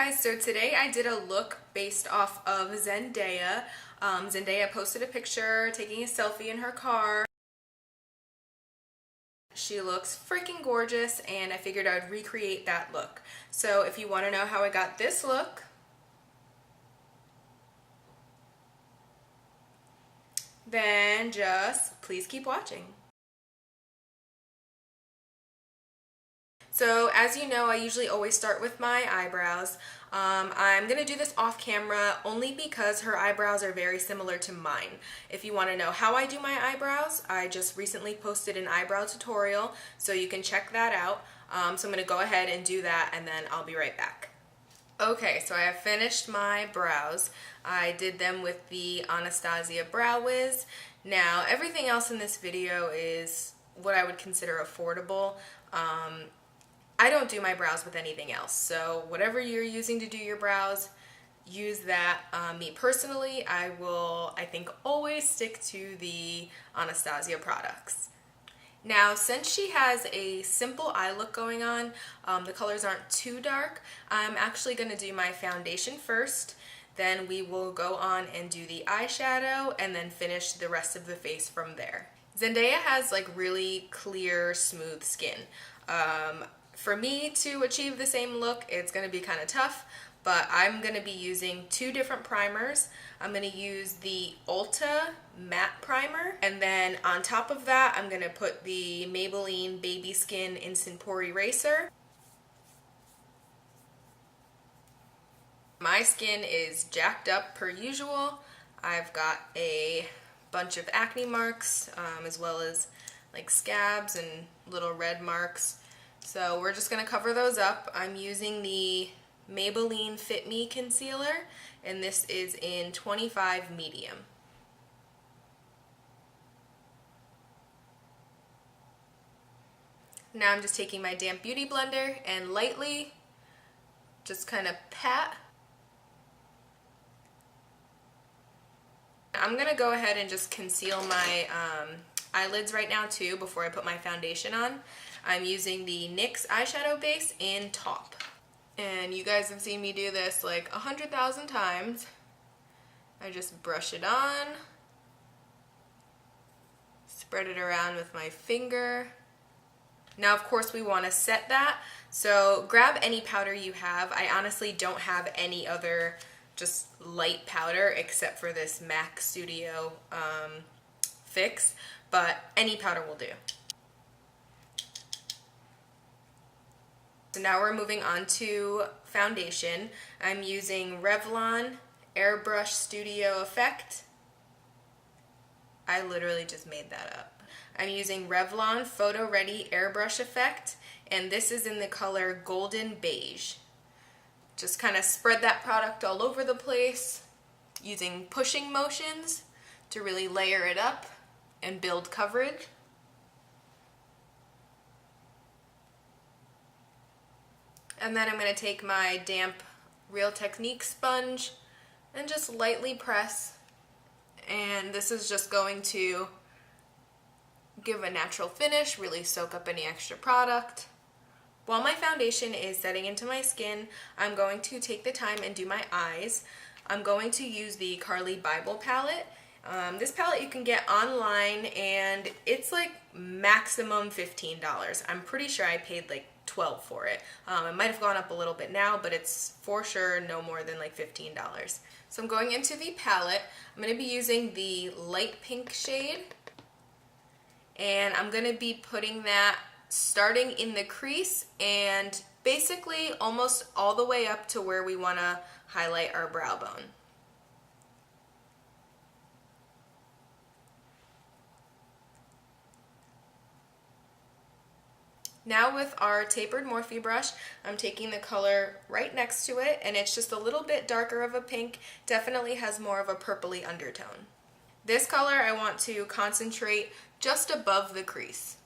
guys, so today I did a look based off of Zendaya. Zendaya posted a picture taking a selfie in her car. She looks freaking gorgeous and I figured I would recreate that look. So if you want to know how I got this look, then just please keep watching. So as you know, I usually always start with my eyebrows. I'm going to do this off camera only because her eyebrows are very similar to mine. If you want to know how I do my eyebrows, I just recently posted an eyebrow tutorial, so you can check that out. So I'm going to go ahead and do that and then I'll be right back. Okay, so I have finished my brows. I did them with the Anastasia Brow Wiz. Now, everything else in this video is what I would consider affordable. I don't do my brows with anything else, so whatever you're using to do your brows, use that. Me personally, I think always stick to the Anastasia products. Now, since she has a simple eye look going on, the colors aren't too dark, I'm actually going to do my foundation first, then we will go on and do the eyeshadow and then finish the rest of the face from there. Zendaya has like really clear, smooth skin. For me to achieve the same look, it's going to be kind of tough, but I'm going to be using two different primers. I'm going to use the Ulta matte primer, and then on top of that, I'm going to put the Maybelline Baby Skin Instant Pore Eraser. My skin is jacked up per usual. I've got a bunch of acne marks, as well as like scabs and little red marks. So we're just going to cover those up. I'm using the Maybelline Fit Me Concealer, and this is in 25 medium. Now I'm just taking my damp beauty blender and lightly just kind of pat. I'm going to go ahead and just conceal my eyelids right now too before I put my foundation on. I'm using the NYX Eyeshadow Base in Taupe. And you guys have seen me do this like 100,000 times. I just brush it on, spread it around with my finger. Now of course we want to set that, so grab any powder you have. I honestly don't have any other just light powder except for this MAC Studio Fix, but any powder will do. So now we're moving on to foundation. I'm using Revlon Airbrush Studio Effect. I literally just made that up. I'm using Revlon Photoready Airbrush Effect, and this is in the color Golden Beige. Just kind of spread that product all over the place using pushing motions to really layer it up and build coverage. And then I'm going to take my damp Real Technique sponge and just lightly press. And this is just going to give a natural finish, really soak up any extra product. While my foundation is setting into my skin, I'm going to take the time and do my eyes. I'm going to use the Carly Bybel palette. This palette you can get online and it's like maximum $15. I'm pretty sure I paid like $12 for it. It might have gone up a little bit now, but it's for sure no more than like $15. So I'm going into the palette. I'm going to be using the light pink shade, and I'm going to be putting that starting in the crease and basically almost all the way up to where we want to highlight our brow bone. Now with our tapered Morphe brush, I'm taking the color right next to it, and it's just a little bit darker of a pink, definitely has more of a purpley undertone. This color I want to concentrate just above the crease.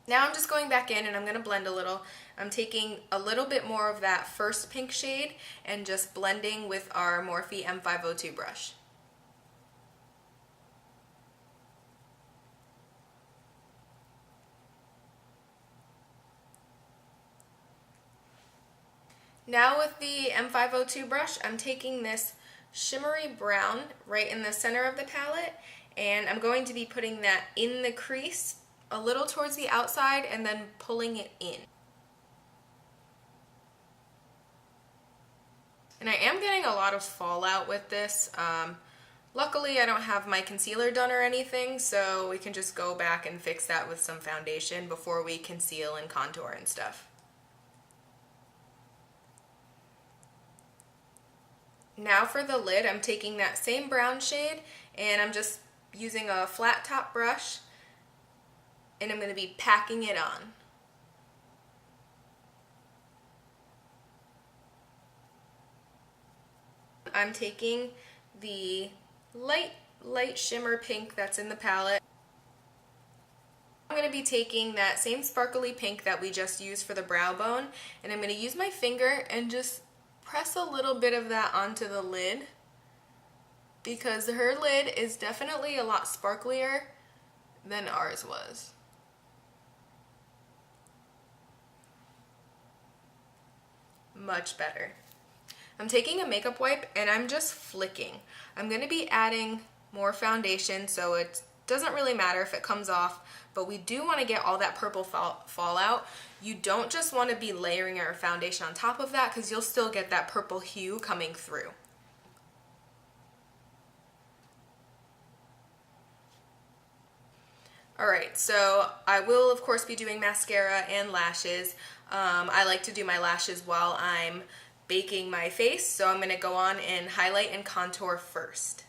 Now I'm just going back in and I'm going to blend a little. I'm taking a little bit more of that first pink shade and just blending with our Morphe M502 brush. Now with the M502 brush, I'm taking this shimmery brown right in the center of the palette, and I'm going to be putting that in the crease a little towards the outside and then pulling it in. And I am getting a lot of fallout with this. Luckily, I don't have my concealer done or anything, so we can just go back and fix that with some foundation before we conceal and contour and stuff. Now for the lid, I'm taking that same brown shade and I'm just using a flat top brush and I'm going to be packing it on. I'm taking the light shimmer pink that's in the palette. I'm going to be taking that same sparkly pink that we just used for the brow bone, and I'm going to use my finger and just press a little bit of that onto the lid, because her lid is definitely a lot sparklier than ours was. Much better. I'm taking a makeup wipe and I'm just flicking. I'm going to be adding more foundation, so it doesn't really matter if it comes off, but we do want to get all that purple fallout. You don't just want to be layering our foundation on top of that, because you'll still get that purple hue coming through. Alright, so I will of course be doing mascara and lashes. I like to do my lashes while I'm baking my face, so I'm going to go on and highlight and contour first.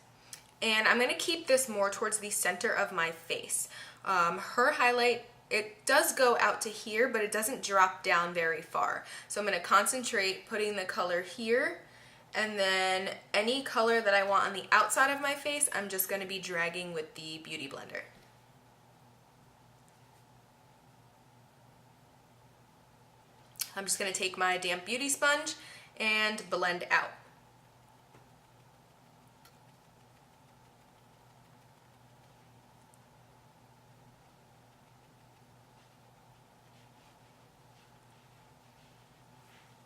And I'm going to keep this more towards the center of my face. Her highlight, it does go out to here, but it doesn't drop down very far. So I'm going to concentrate putting the color here, and then any color that I want on the outside of my face, I'm just going to be dragging with the Beauty Blender. I'm just going to take my damp beauty sponge and blend out.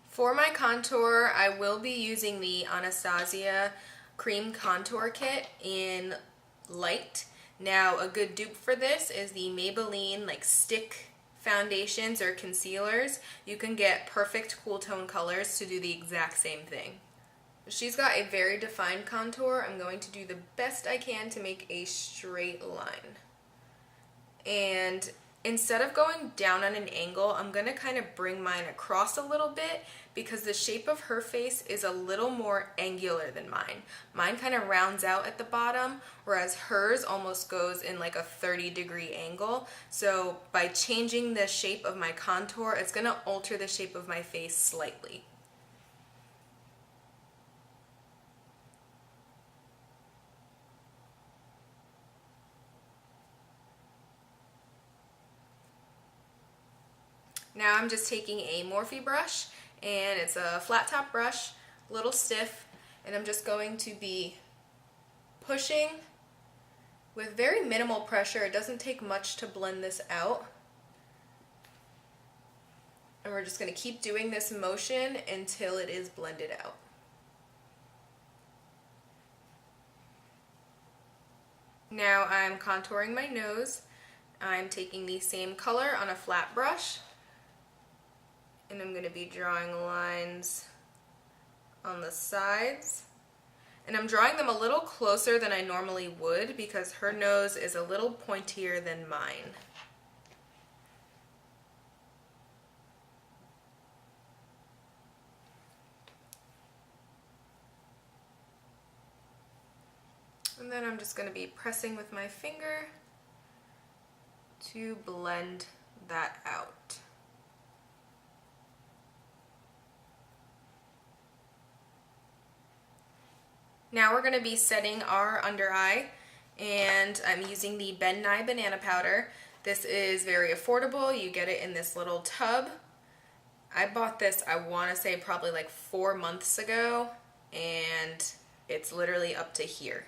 For my contour, I will be using the Anastasia Cream Contour Kit in Light. Now, a good dupe for this is the Maybelline stick foundations or concealers. You can get perfect cool tone colors to do the exact same thing. She's got a very defined contour. I'm going to do the best I can to make a straight line. And instead of going down on an angle, I'm going to kind of bring mine across a little bit, because the shape of her face is a little more angular than mine. Mine kind of rounds out at the bottom, whereas hers almost goes in like a 30-degree angle. So by changing the shape of my contour, it's going to alter the shape of my face slightly. Now I'm just taking a Morphe brush, and it's a flat top brush, a little stiff, and I'm just going to be pushing with very minimal pressure. It doesn't take much to blend this out. And we're just going to keep doing this motion until it is blended out. Now I'm contouring my nose. I'm taking the same color on a flat brush, and I'm going to be drawing lines on the sides. And I'm drawing them a little closer than I normally would, because her nose is a little pointier than mine. And then I'm just going to be pressing with my finger to blend that out. Now we're going to be setting our under eye, and I'm using the Nye Banana Powder. This is very affordable. You get it in this little tub. I bought this, I want to say, probably like 4 months ago, and it's literally up to here.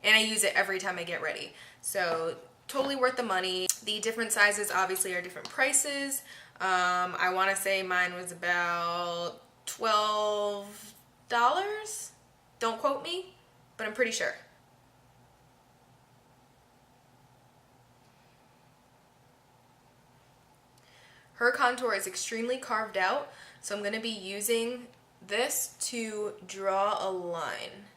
And I use it every time I get ready. So totally worth the money. The different sizes obviously are different prices. I want to say mine was about $12. Don't quote me, but I'm pretty sure. Her contour is extremely carved out, so I'm going to be using this to draw a line.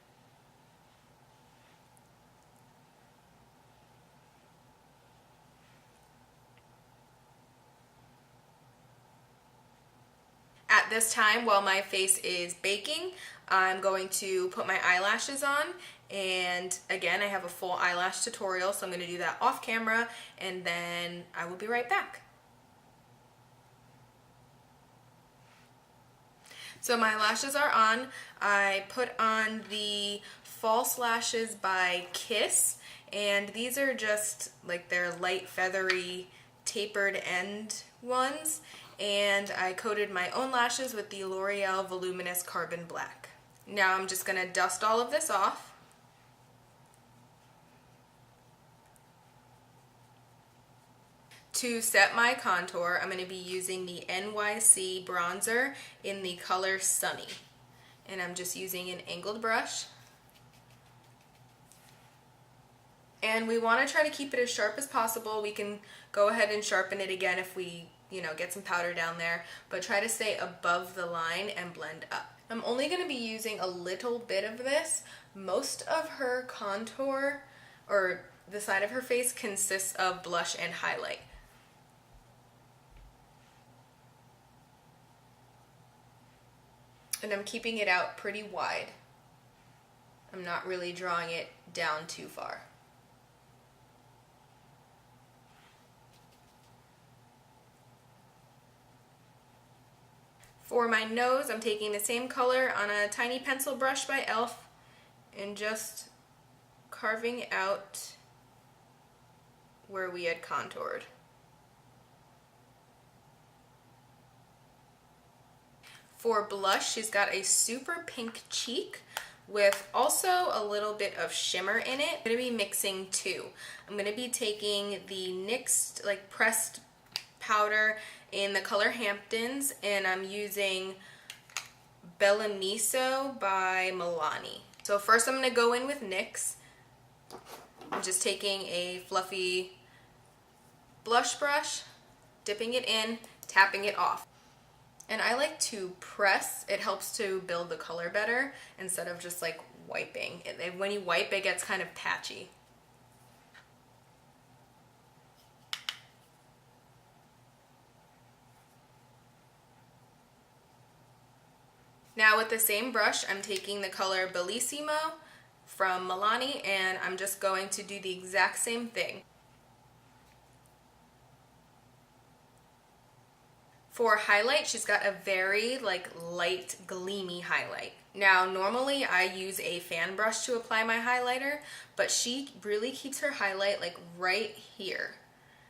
At this time, while my face is baking, I'm going to put my eyelashes on, and again, I have a full eyelash tutorial, so I'm going to do that off camera, and then I will be right back. So my lashes are on. I put on the false lashes by Kiss, and these are just like their light feathery tapered end ones, and I coated my own lashes with the L'Oreal Voluminous Carbon Black. Now I'm just going to dust all of this off. To set my contour, I'm going to be using the NYX bronzer in the color Sunny. And I'm just using an angled brush. And we want to try to keep it as sharp as possible. We can go ahead and sharpen it again if we, get some powder down there, but try to stay above the line and blend up. I'm only going to be using a little bit of this. Most of her contour, or the side of her face, consists of blush and highlight. And I'm keeping it out pretty wide. I'm not really drawing it down too far. For my nose, I'm taking the same color on a tiny pencil brush by e.l.f. and just carving out where we had contoured. For blush, she's got a super pink cheek with also a little bit of shimmer in it. I'm going to be mixing two. I'm going to be taking the NYX pressed powder in the color Hamptons, and I'm using Bellamiso by Milani. So first I'm going to go in with NYX. I'm just taking a fluffy blush brush, dipping it in, tapping it off. And I like to press. It helps to build the color better instead of just wiping. When you wipe, it gets kind of patchy. Now with the same brush, I'm taking the color Bellissimo from Milani, and I'm just going to do the exact same thing. For highlight, she's got a very light, gleamy highlight. Now, normally I use a fan brush to apply my highlighter, but she really keeps her highlight right here.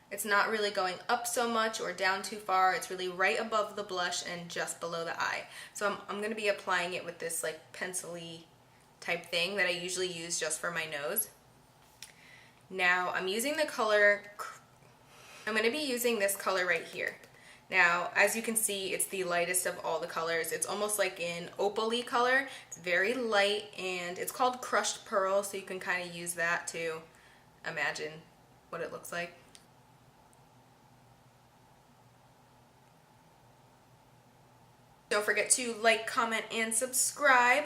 It's not really going up so much or down too far. It's really right above the blush and just below the eye. So I'm going to be applying it with this pencil-y type thing that I usually use just for my nose. Now I'm using the color, I'm going to be using this color right here. Now, as you can see, it's the lightest of all the colors. It's almost like an opal-y color. It's very light, and it's called Crushed Pearl, so you can kind of use that to imagine what it looks like. Don't forget to like, comment, and subscribe.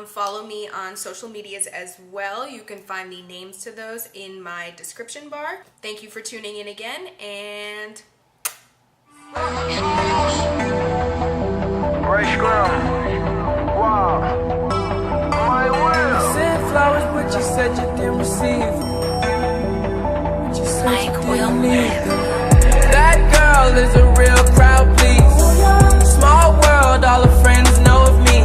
Follow me on social medias as well. You can find the names to those in my description bar. Thank you for tuning in again, and Fresh ground. Wow. My will. You sent flowers, but you said you didn't receive. But you said you didn't need them. That girl is a real crowd, please. Small world, all her friends know of me.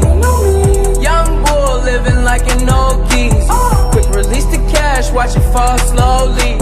Young bull living like an old geese. Quick release the cash, watch it fall slowly.